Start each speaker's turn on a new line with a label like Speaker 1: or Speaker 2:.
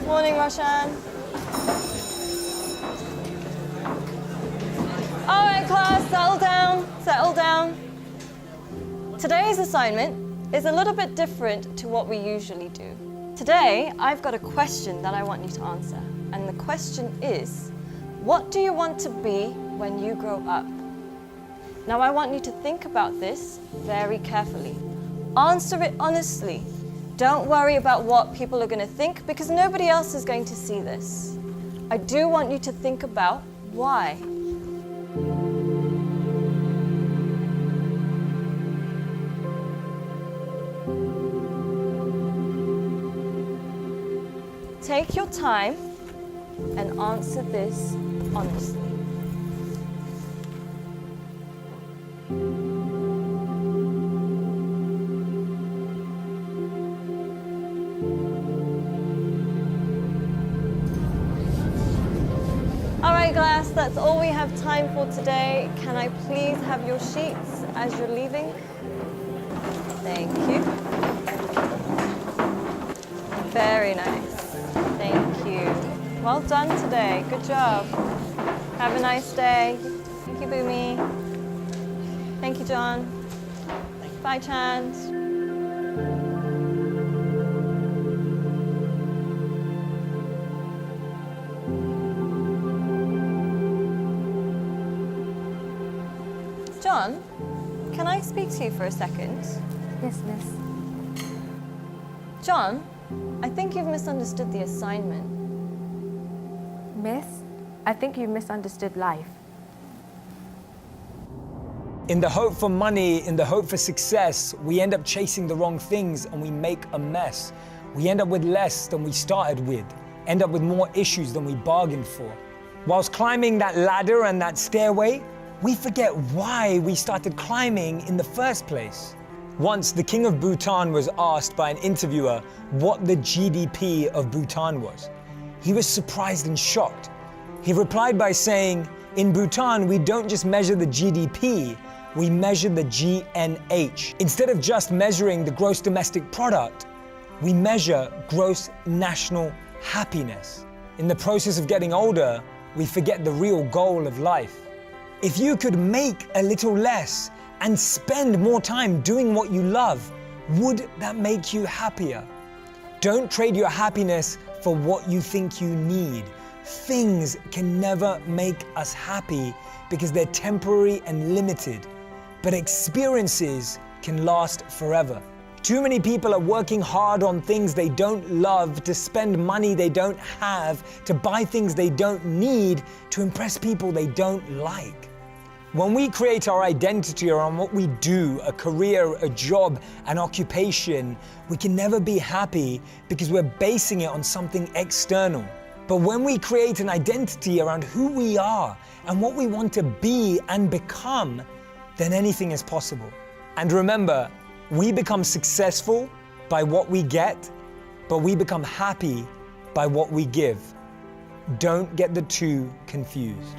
Speaker 1: Morning, Roshan. All right, class, settle down, settle down. Today's assignment is a little bit different to what we usually do. Today, I've got a question that I want you to answer. And the question is, what do you want to be when you grow up? Now, I want you to think about this very carefully. Answer it honestly. Don't worry about what people are going to think because nobody else is going to see this. I do want you to think about why. Take your time and answer this honestly. All right, class, that's all we have time for today. Can I please have your sheets as you're leaving? Thank you. Very nice. Thank you. Well done today. Good job. Have a nice day. Thank you, Boomy. Thank you, John. Bye, Chand. John, can I speak to you for a second?
Speaker 2: Yes, miss.
Speaker 1: John, I think you've misunderstood the assignment.
Speaker 2: Miss, I think you misunderstood life.
Speaker 3: In the hope for money, in the hope for success, we end up chasing the wrong things and we make a mess. We end up with less than we started with, end up with more issues than we bargained for. Whilst climbing that ladder and that stairway, we forget why we started climbing in the first place. Once, the king of Bhutan was asked by an interviewer what the GDP of Bhutan was. He was surprised and shocked. He replied by saying, "In Bhutan, we don't just measure the GDP, we measure the GNH. Instead of just measuring the gross domestic product, we measure gross national happiness. In the process of getting older, we forget the real goal of life. If you could make a little less and spend more time doing what you love, would that make you happier? Don't trade your happiness for what you think you need. Things can never make us happy because they're temporary and limited, but experiences can last forever. Too many people are working hard on things they don't love, to spend money they don't have, to buy things they don't need, to impress people they don't like. When we create our identity around what we do, a career, a job, an occupation, we can never be happy because we're basing it on something external. But when we create an identity around who we are and what we want to be and become, then anything is possible. And remember, we become successful by what we get, but we become happy by what we give. Don't get the two confused.